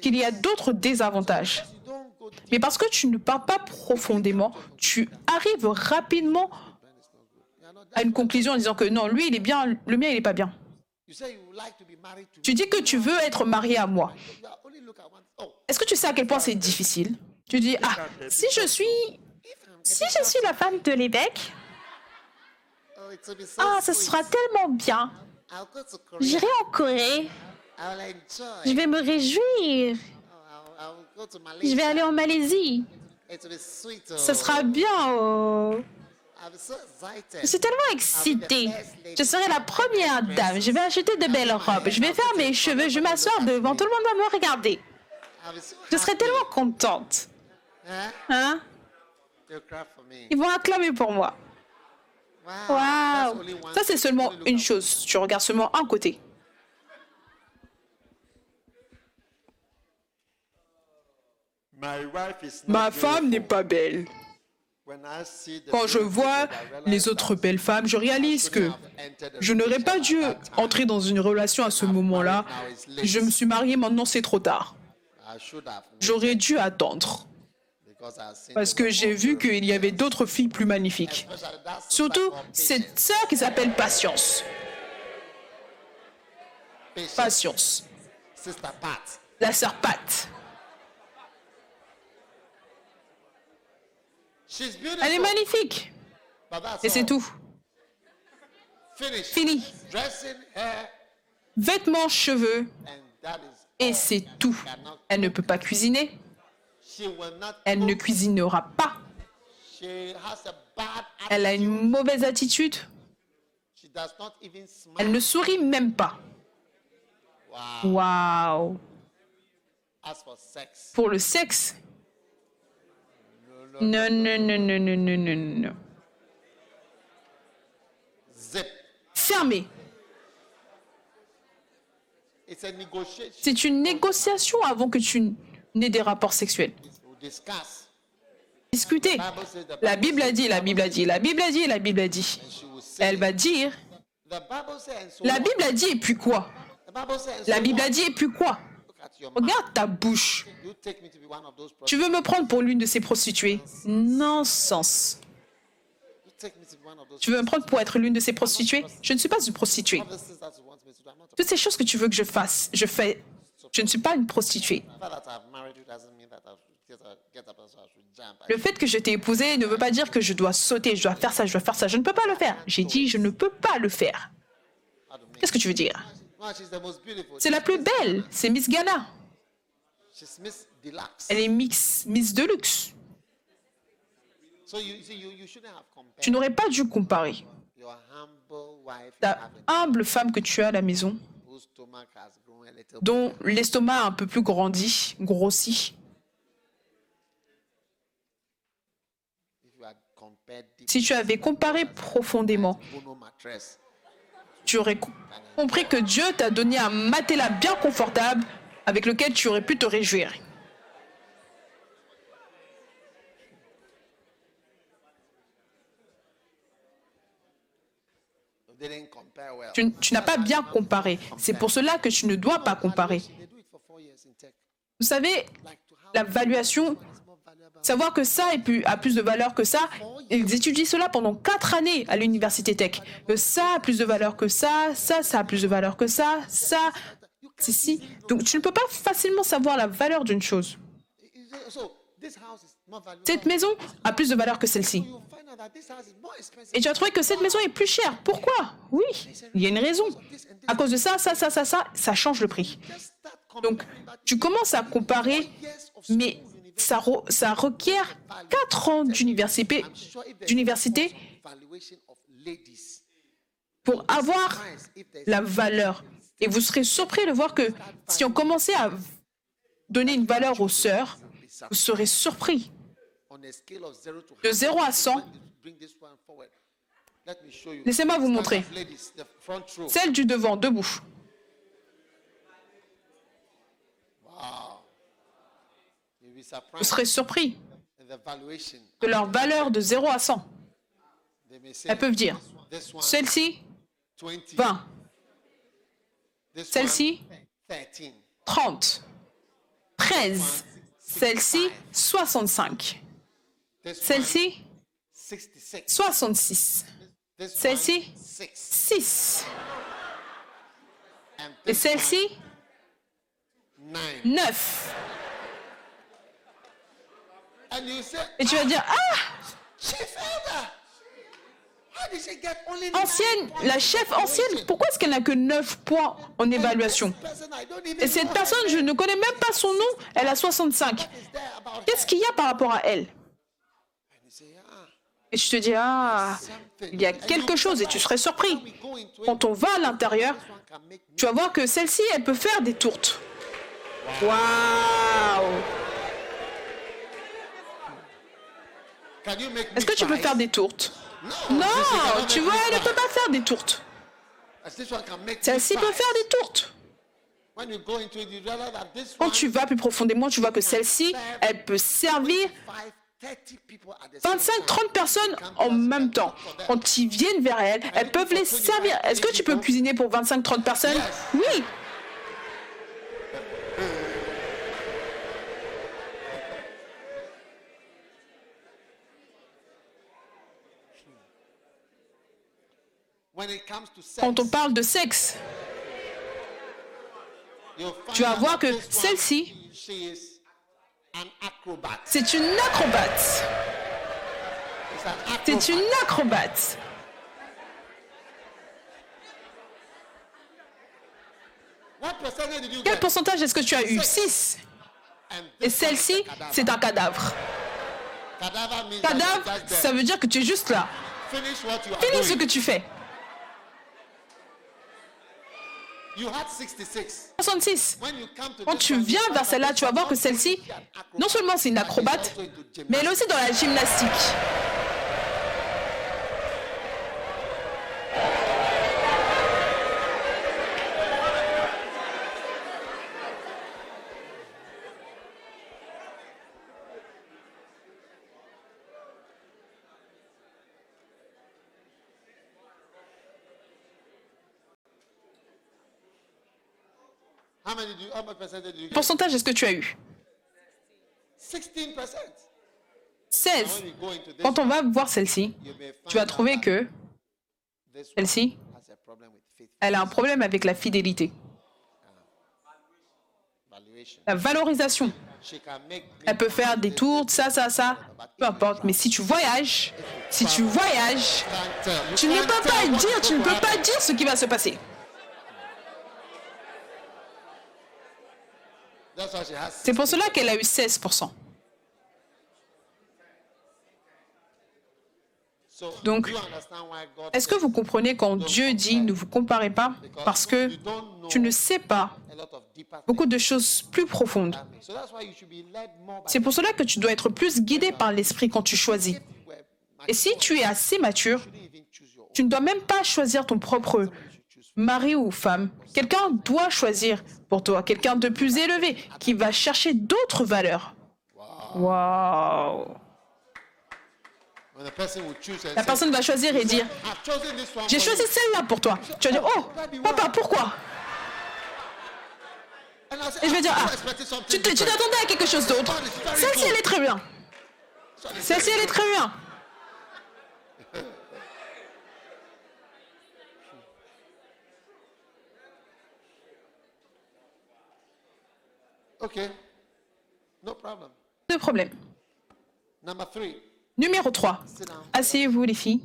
qu'il y a d'autres désavantages. Mais parce que tu ne parles pas profondément, tu arrives rapidement à une conclusion en disant que non, lui, il est bien, le mien, il n'est pas bien. Tu dis que tu veux être marié à moi. Est-ce que tu sais à quel point c'est difficile? Tu dis, ah, si je suis la femme de l'évêque, ah, ce sera tellement bien. J'irai en Corée. Je vais me réjouir. Je vais aller en Malaisie. Ce sera bien. Oh. Je suis tellement excitée. Je serai la première dame. Je vais acheter de belles robes. Je vais faire mes cheveux. Je vais m'asseoir devant. Tout le monde va me regarder. Je serai tellement contente. Hein? Ils vont acclamer pour moi. Waouh! Ça, c'est seulement une chose. Tu regardes seulement un côté. Ma femme n'est pas belle. Quand je vois les autres belles femmes, je réalise que je n'aurais pas dû entrer dans une relation à ce moment-là. Je me suis mariée, maintenant c'est trop tard. J'aurais dû attendre. Parce que j'ai vu qu'il y avait d'autres filles plus magnifiques. Surtout cette sœur qui s'appelle Patience. Patience. La sœur Pat. Elle est magnifique. Et c'est tout. Fini. Vêtements, cheveux. Et c'est tout. Elle ne peut pas cuisiner. Elle ne cuisinera pas. Elle a une mauvaise attitude. Elle ne sourit même pas. Waouh. Pour le sexe. Non, non, non, non, non, non, non, non. Fermé. C'est une négociation avant que tu n'aies des rapports sexuels. Discuter. La Bible a dit, la Bible a dit, la Bible a dit, la Bible a dit. Elle va dire, la Bible a dit et puis quoi? La Bible a dit et puis quoi? Regarde ta bouche. Tu veux me prendre pour l'une de ces prostituées? Non-sens. Tu veux me prendre pour être l'une de ces prostituées? Je ne suis pas une prostituée. Toutes ces choses que tu veux que je fasse, je fais. Je ne suis pas une prostituée. Le fait que je t'ai épousée ne veut pas dire que je dois sauter, je dois faire ça, je dois faire ça. Je ne peux pas le faire. J'ai dit, je ne peux pas le faire. Qu'est-ce que tu veux dire? C'est la plus belle. C'est Miss Ghana. Elle est Miss Deluxe. Tu n'aurais pas dû comparer. Ta humble femme que tu as à la maison, dont l'estomac a un peu plus grossi. Si tu avais comparé profondément, tu aurais compris que Dieu t'a donné un matelas bien confortable avec lequel tu aurais pu te réjouir. Tu n'as pas bien comparé. C'est pour cela que tu ne dois pas comparer. Vous savez, l'évaluation, savoir que ça a plus de valeur que ça, ils étudient cela pendant 4 années à l'université tech. Que ça a plus de valeur que ça a plus de valeur que ça, ceci. Donc tu ne peux pas facilement savoir la valeur d'une chose. Cette maison a plus de valeur que celle-ci. Et tu as trouvé que cette maison est plus chère. Pourquoi? Oui, il y a une raison. À cause de ça change le prix. Donc, tu commences à comparer, mais ça requiert 4 ans d'université pour avoir la valeur. Et vous serez surpris de voir que si on commençait à donner une valeur aux sœurs, vous serez surpris. De 0 à 100, laissez-moi vous montrer. Celle du devant, debout. Vous serez surpris de leur valeur de 0 à 100. Elles peuvent dire, celle-ci, 20. Celle-ci, 30. 13. Celle-ci, 65. Celle-ci, 66. Celle-ci, 6. Et celle-ci, 9. Et tu vas dire, ah, ancienne, la chef ancienne, pourquoi est-ce qu'elle n'a que 9 points en évaluation? Et cette personne, je ne connais même pas son nom, elle a 65. Qu'est-ce qu'il y a par rapport à elle? Et je te dis, ah, il y a quelque chose et tu serais surpris. Quand on va à l'intérieur, tu vas voir que celle-ci, elle peut faire des tourtes. Waouh! Est-ce que tu peux faire des tourtes? Non, tu vois, elle ne peut pas faire des tourtes. Celle-ci peut faire des tourtes. Quand tu vas plus profondément, tu vois que celle-ci, elle peut servir 25-30 personnes en même temps. Quand ils viennent vers elle, elles peuvent les servir. Est-ce que tu peux cuisiner pour 25-30 personnes? Oui. Quand on parle de sexe, tu vas voir que celle-ci, c'est une acrobate. C'est une acrobate. Quel pourcentage est-ce que tu as eu? 6. Et celle-ci, c'est un cadavre. Cadavre, ça veut dire que tu es juste là. Finis ce que tu fais. 66. Quand tu viens vers celle-là, tu vas voir que celle-ci, non seulement c'est une acrobate, mais elle est aussi dans la gymnastique. Quel pourcentage est-ce que tu as eu? 16. Quand on va voir celle-ci, tu vas trouver que celle-ci, elle a un problème avec la fidélité. La valorisation. Elle peut faire des tours, ça, peu importe. Mais si tu voyages, tu ne peux pas dire ce qui va se passer. C'est pour cela qu'elle a eu 16%. Donc, est-ce que vous comprenez quand Dieu dit « ne vous comparez pas » parce que tu ne sais pas beaucoup de choses plus profondes. C'est pour cela que tu dois être plus guidé par l'Esprit quand tu choisis. Et si tu es assez mature, tu ne dois même pas choisir ton propre mari ou femme. Quelqu'un doit choisir pour toi, quelqu'un de plus élevé, qui va chercher d'autres valeurs. Waouh! La personne va choisir et dire, j'ai choisi celle-là pour toi. Tu vas dire, oh, papa, pourquoi? Et je vais dire, ah, tu t'attendais à quelque chose d'autre. Celle-ci, elle est très bien. Celle-ci, elle est très bien. Okay. No problem. Pas de problème. Number 3. Numéro 3. Asseyez-vous, les filles.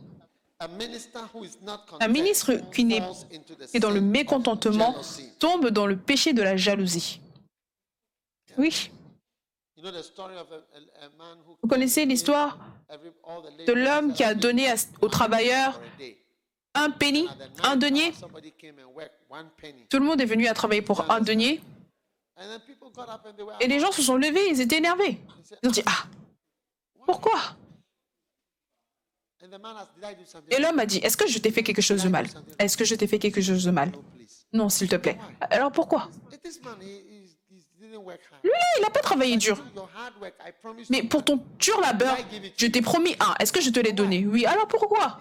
Un ministre qui est dans le mécontentement tombe dans le péché de la jalousie. Oui. Vous connaissez l'histoire de l'homme qui a donné aux travailleurs un penny, un denier. Tout le monde est venu à travailler pour un denier. Et les gens se sont levés, ils étaient énervés. Ils ont dit, ah, pourquoi? Et l'homme a dit, est-ce que je t'ai fait quelque chose de mal? Est-ce que je t'ai fait quelque chose de mal? Non, s'il te plaît. Alors pourquoi? Lui, il n'a pas travaillé dur. Mais pour ton dur labeur, je t'ai promis un. Est-ce que je te l'ai donné? Oui, alors pourquoi?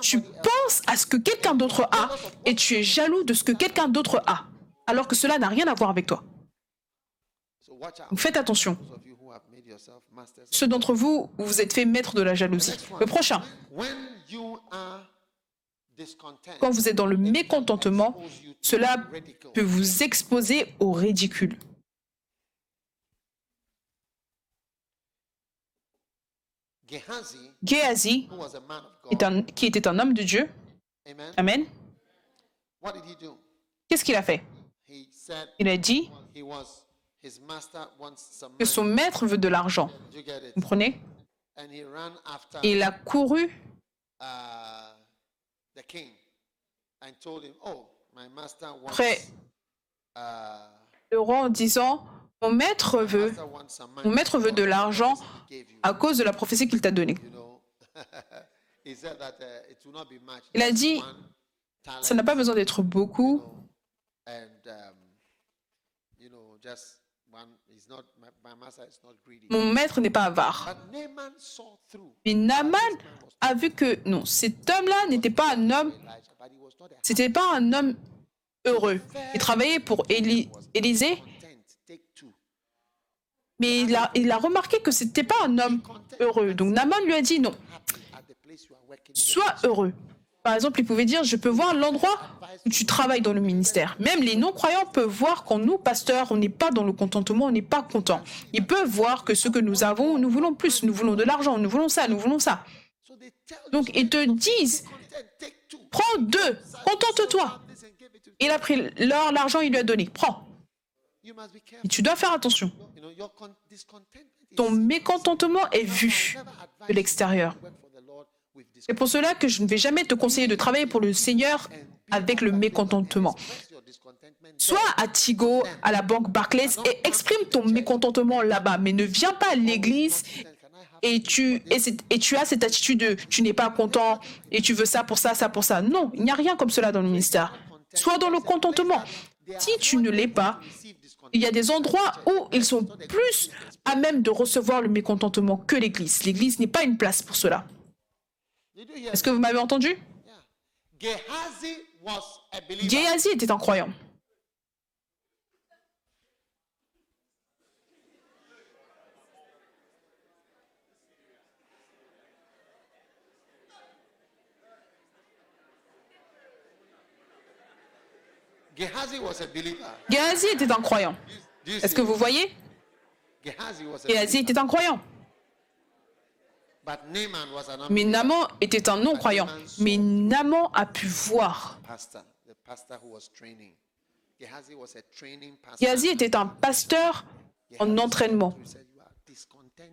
Tu penses à ce que quelqu'un d'autre a et tu es jaloux de ce que quelqu'un d'autre a, alors que cela n'a rien à voir avec toi. Donc faites attention. Ceux d'entre vous, vous êtes fait maître de la jalousie. Le prochain. Quand vous êtes dans le mécontentement, cela peut vous exposer au ridicule. Géasi, qui était un homme de Dieu. Amen. Qu'est-ce qu'il a fait? Il a dit que son maître veut de l'argent. Vous comprenez? Et il a couru après le roi en disant mon maître veut de l'argent à cause de la prophétie qu'il t'a donnée. Il a dit ça n'a pas besoin d'être beaucoup. Mon maître n'est pas avare. Mais Naaman a vu que non, cet homme-là n'était pas un homme, c'était pas un homme heureux. Il travaillait pour Élisée, mais il a remarqué que c'était pas un homme heureux. Donc Naaman lui a dit non, sois heureux. Par exemple, il pouvait dire, je peux voir l'endroit où tu travailles dans le ministère. Même les non-croyants peuvent voir quand nous, pasteurs, on n'est pas dans le contentement, on n'est pas content. Ils peuvent voir que ce que nous avons, nous voulons plus, nous voulons de l'argent, nous voulons ça, nous voulons ça. Donc, ils te disent, prends 2, contente-toi. Il a pris l'argent, il lui a donné, prends. Et tu dois faire attention. Ton mécontentement est vu de l'extérieur. C'est pour cela que je ne vais jamais te conseiller de travailler pour le Seigneur avec le mécontentement. Sois à Tigo, à la banque Barclays et exprime ton mécontentement là-bas, mais ne viens pas à l'église et tu as cette attitude de tu n'es pas content et tu veux ça pour ça, ça pour ça. Non, il n'y a rien comme cela dans le ministère. Sois dans le contentement. Si tu ne l'es pas, il y a des endroits où ils sont plus à même de recevoir le mécontentement que l'église. L'église n'est pas une place pour cela. Est-ce que vous m'avez entendu? Géasi était un croyant. Géasi était un croyant. Est-ce que vous voyez? Géasi était un croyant. Mais Naaman était un non-croyant. Mais Naaman a pu voir. Géasi était un pasteur en entraînement.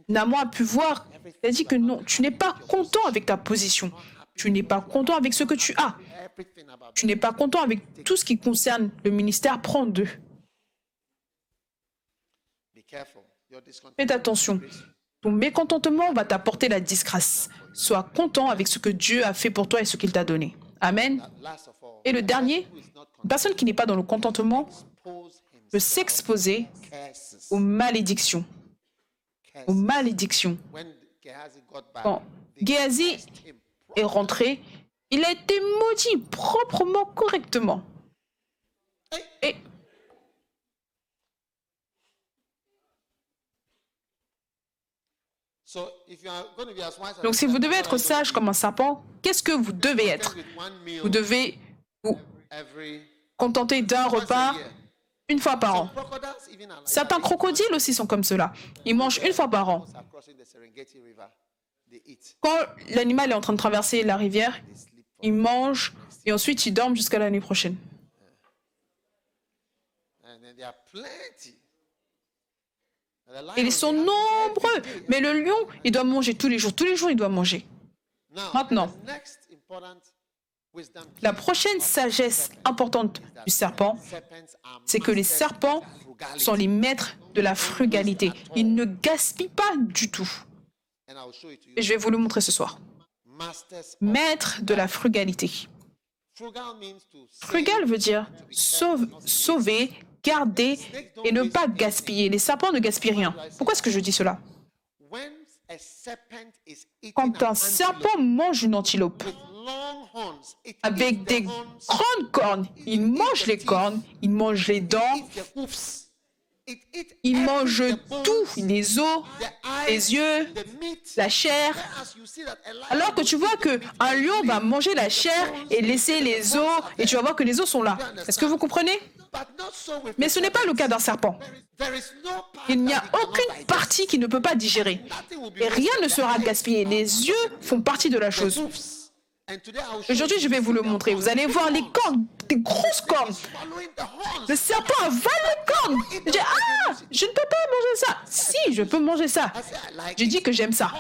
Naaman a pu voir. Il a dit que non, tu n'es pas content avec ta position. Tu n'es pas content avec ce que tu as. Tu n'es pas content avec tout ce qui concerne le ministère. Prends 2. Faites attention. Ton mécontentement va t'apporter la disgrâce. Sois content avec ce que Dieu a fait pour toi et ce qu'il t'a donné. Amen. Et le dernier, une personne qui n'est pas dans le contentement peut s'exposer aux malédictions. Aux malédictions. Quand Géasi est rentré, il a été maudit proprement, correctement. Et donc, si vous devez être sage comme un serpent, qu'est-ce que vous devez être? Vous devez vous contenter d'un repas une fois par an. Certains crocodiles aussi sont comme cela. Ils mangent une fois par an. Quand l'animal est en train de traverser la rivière, ils mangent et ensuite ils dorment jusqu'à l'année prochaine. Et ils sont nombreux. Mais le lion, il doit manger tous les jours. Tous les jours, il doit manger. Maintenant, la prochaine sagesse importante du serpent, c'est que les serpents sont les maîtres de la frugalité. Ils ne gaspillent pas du tout. Et je vais vous le montrer ce soir. Maître de la frugalité. Frugal veut dire sauver, garder et ne pas gaspiller. Les serpents ne gaspillent rien. Pourquoi est-ce que je dis cela? Quand un serpent mange une antilope avec des grandes cornes, il mange les cornes, il mange les dents Il mange tout, les os, les yeux, la chair. Alors que tu vois qu'un lion va manger la chair et laisser les os, et tu vas voir que les os sont là. Est-ce que vous comprenez? Mais ce n'est pas le cas d'un serpent. Il n'y a aucune partie qui ne peut pas digérer. Et rien ne sera gaspillé. Les yeux font partie de la chose. Aujourd'hui, je vais vous le montrer. Vous allez voir les cornes, des grosses cornes. Le serpent avale les cornes. Je dis, ah, je ne peux pas manger ça. Si, je peux manger ça. Je dis que j'aime ça.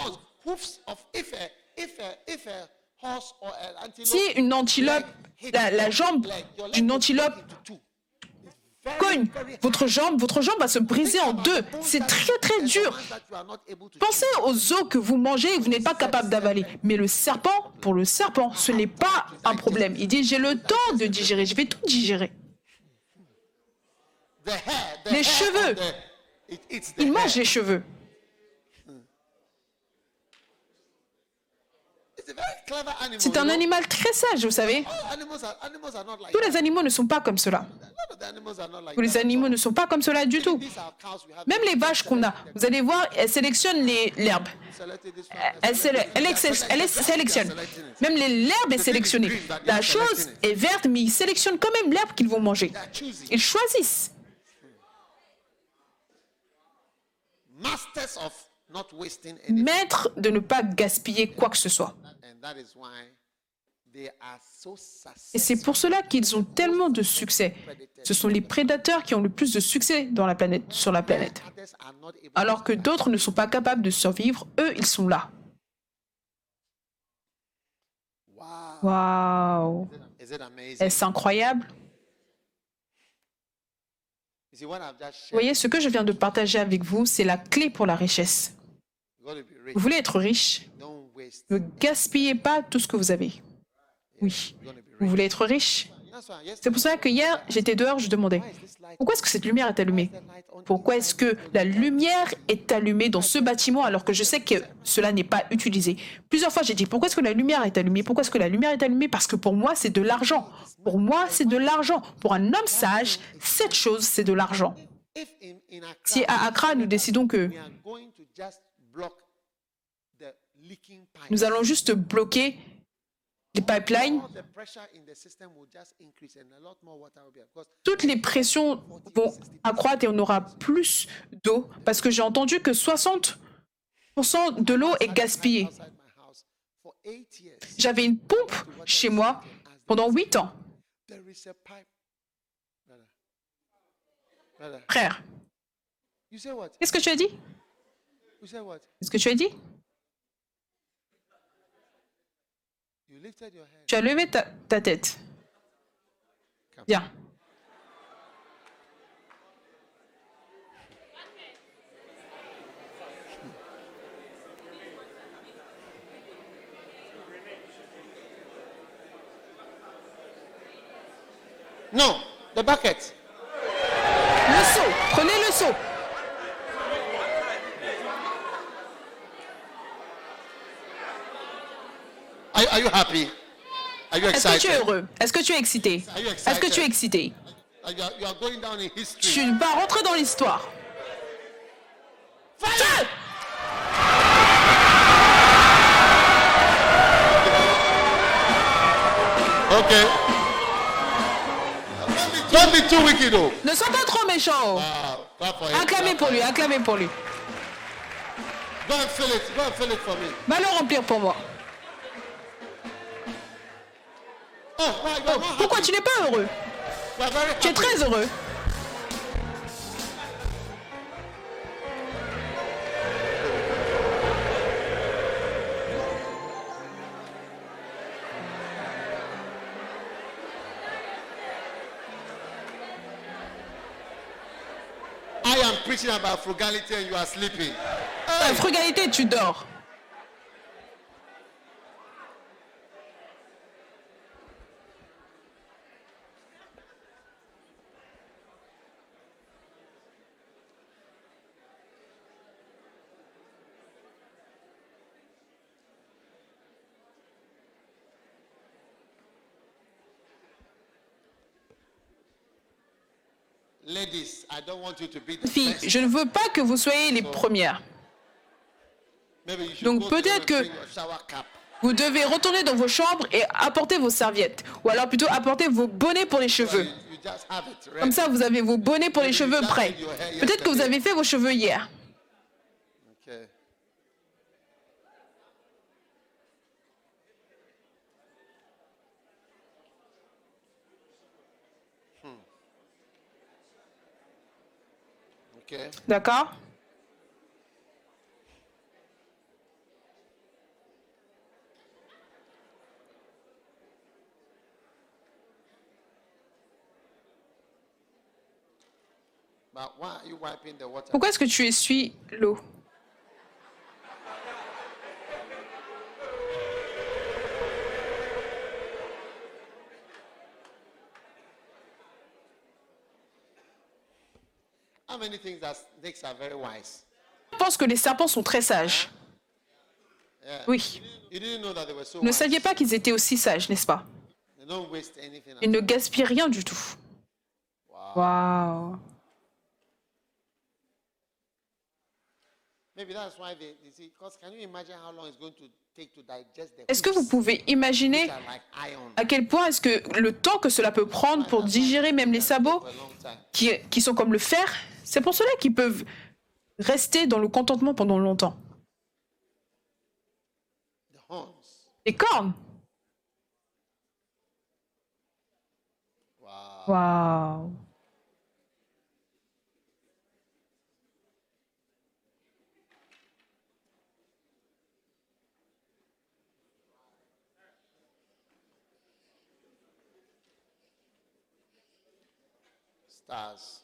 Si une antilope, la jambe d'une antilope cogne votre jambe va se briser en deux. C'est très très dur. Pensez aux os que vous mangez et que vous n'êtes pas capable d'avaler. Mais le serpent, pour le serpent, ce n'est pas un problème. Il dit, j'ai le temps de digérer, je vais tout digérer. Les cheveux, il mange les cheveux. C'est un animal très sage, vous savez. Tous les animaux ne sont pas comme cela. Tous les animaux ne sont pas comme cela du tout. Même les vaches qu'on a, vous allez voir, elles sélectionnent l'herbe. Elles sélectionnent. Même l'herbe est sélectionnée. La chose est verte, mais ils sélectionnent quand même l'herbe qu'ils vont manger. Ils choisissent. Maître de ne pas gaspiller quoi que ce soit. Et c'est pour cela qu'ils ont tellement de succès. Ce sont les prédateurs qui ont le plus de succès sur la planète. Alors que d'autres ne sont pas capables de survivre, eux, ils sont là. Waouh! Est-ce incroyable? Vous voyez, ce que je viens de partager avec vous, c'est la clé pour la richesse. Vous voulez être riche? Ne gaspillez pas tout ce que vous avez. Oui. Vous voulez être riche? C'est pour ça que hier, j'étais dehors, je demandais, pourquoi est-ce que cette lumière est allumée? Pourquoi est-ce que la lumière est allumée dans ce bâtiment alors que je sais que cela n'est pas utilisé? Plusieurs fois, j'ai dit, pourquoi est-ce que la lumière est allumée? Pourquoi est-ce que la lumière est allumée? Parce que pour moi, c'est de l'argent. Pour moi, c'est de l'argent. Pour un homme sage, cette chose, c'est de l'argent. Si à Accra, nous décidons que nous allons juste bloquer les pipelines, toutes les pressions vont accroître et on aura plus d'eau parce que j'ai entendu que 60% de l'eau est gaspillée. J'avais une pompe chez moi pendant 8 ans. Frère, qu'est-ce que tu as dit? Qu'est-ce que tu as dit? Tu as levé ta tête. Viens. No, the bucket. Le seau. Prenez le seau. Are you happy? Are you Est-ce excited? que tu es heureux? Est-ce que tu es excité? Est-ce que tu es excité? You are going down in history. Tu vas rentrer dans l'histoire. Feu! Okay. Don't be too wicked, though. Ne sois pas trop méchant. Clap for him. Acclamez pour lui, acclamez pour lui. Go and fill it. Go and fill it for me. Va le remplir pour moi. Oh, why you are not Pourquoi tu n'es pas heureux? You are very Tu es happy. très heureux. I am preaching about frugality and you are sleeping. La frugalité, tu dors. Filles, je ne veux pas que vous soyez les premières. Donc peut-être que vous devez retourner dans vos chambres et apporter vos serviettes. Ou alors plutôt apporter vos bonnets pour les cheveux. Comme ça, vous avez vos bonnets pour les cheveux prêts. Peut-être que vous avez fait vos cheveux hier. D'accord? Pourquoi est-ce que tu essuies l'eau? Je pense que les serpents sont très sages. Oui. Vous ne saviez pas qu'ils étaient aussi sages, n'est-ce pas? Ils ne gaspillent rien du tout. Waouh. Est-ce que vous pouvez imaginer à quel point est-ce que le temps que cela peut prendre pour digérer même les sabots qui sont comme le fer? C'est pour cela qu'ils peuvent rester dans le contentement pendant longtemps. Les cornes. Waouh. Stars.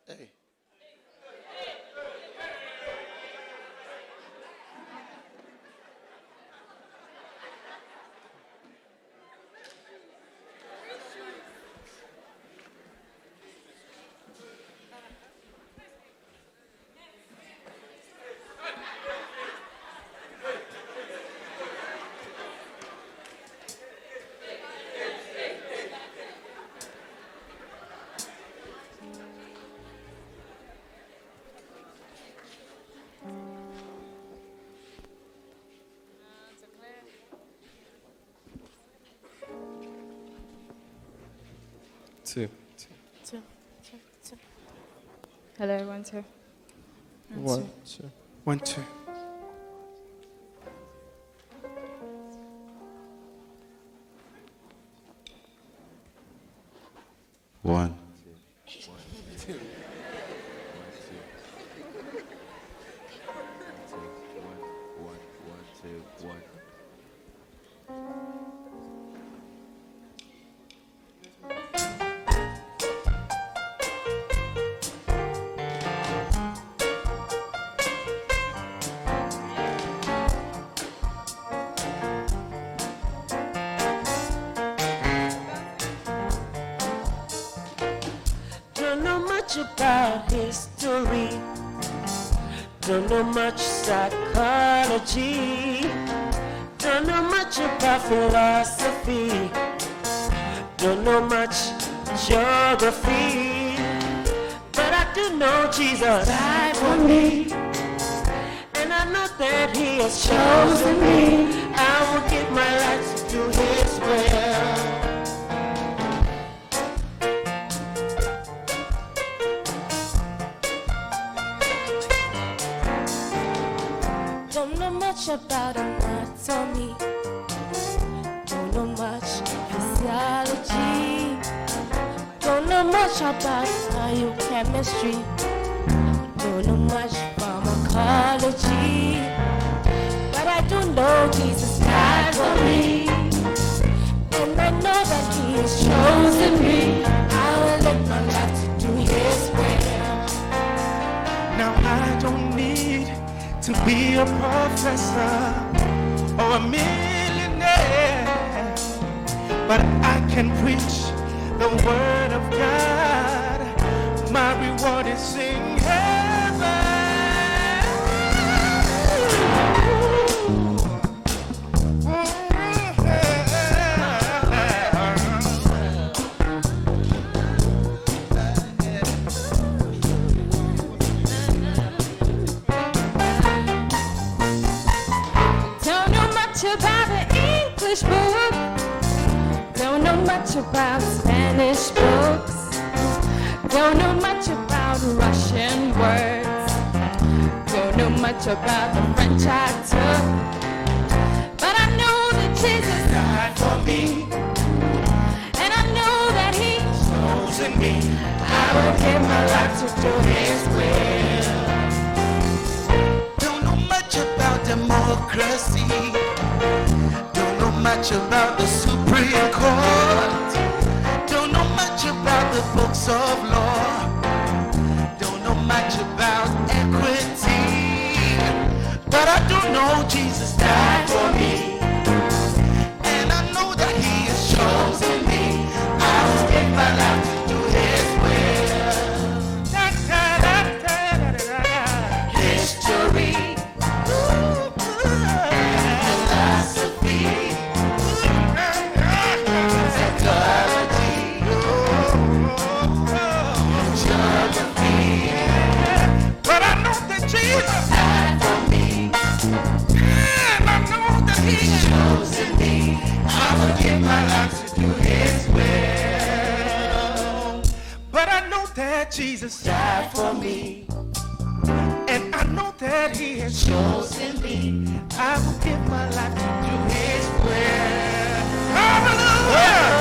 Hey. Two. Hello, 1, 2. 1, 2. 1, 2. One. About history, don't know much psychology, don't know much about philosophy, don't know much geography, but I do know Jesus died for me, and I know that He has chosen me. I will give my life to do His will. About anatomy, don't know much physiology, don't know much about biochemistry, don't know much pharmacology, but I do know Jesus died for me, and I know that He has chosen me. I will live my life to do His will. Now I don't need to be a professor or a millionaire, but I can preach the word of God. My reward is in heaven. much about the English book. Don't know much about Spanish books. Don't know much about Russian words. Don't know much about the French I took. But I know that Jesus died for me. And I know that He chosen me. I will give my life to do His will. Don't know much about democracy. Don't know much about the Supreme Court. Don't know much about the books of law. Don't know much about equity. But I do know Jesus died for me. And I know that He has chosen me. I will give my life to do His will. History, philosophy, psychology, geography. But I know that Jesus died for me. and I know that He Chosen me. I will give my life to do His will. But I know that Jesus Died for me. and I know that He has Chosen me. I will give my life to do His will. Hallelujah!